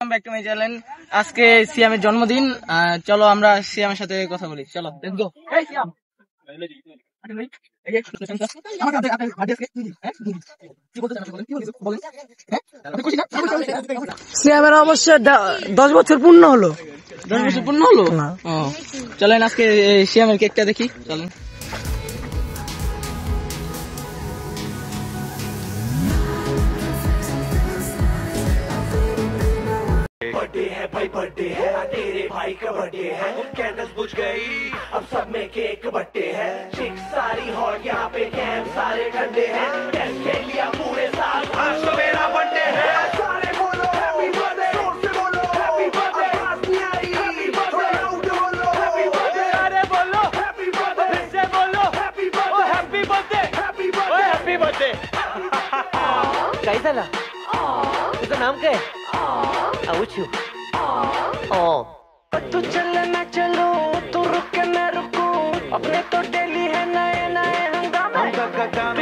Back to my channel. আজকে সিয়ামের জন্মদিন। চলো আমরা সিয়ামের সাথে কথা বলি। চলো লেটস গো। এই সিয়াম, সিয়ামের অবশ্য 10 বছর পূর্ণ হলো। 10 বছর পূর্ণ হলো। ও চলেন আজকে সিয়ামের কেকটা দেখি। চলেন। बर्थडे है भाई, बर्थडे है तेरे भाई का बर्थडे है। कैंडल्स बुझ गई, अब सब में केक बट्टे है। चिक सारी हॉट, यहाँ पे कैंप सारे ठंडे हैं। टेस्ट खेल लिया पूरे साल, आज तो मेरा बर्थडे है। सारे बोलो हैप्पी बर्थडे, जोर से बोलो हैप्पी बर्थडे। आवाज नहीं आ रही, हैप्पी बर्थडे, लाउड बोलो हैप्पी बर्थडे। अरे बोलो हैप्पी बर्थडे, फिर से बोलो happy birthday, happy birthday, happy birthday, happy birthday. कैसा ना? तुझा नाम क्या है? आउचू। तू चले मैं चलो, तू रुके मैं रुकूं, अपने तो डेली है नए नए हंगामे।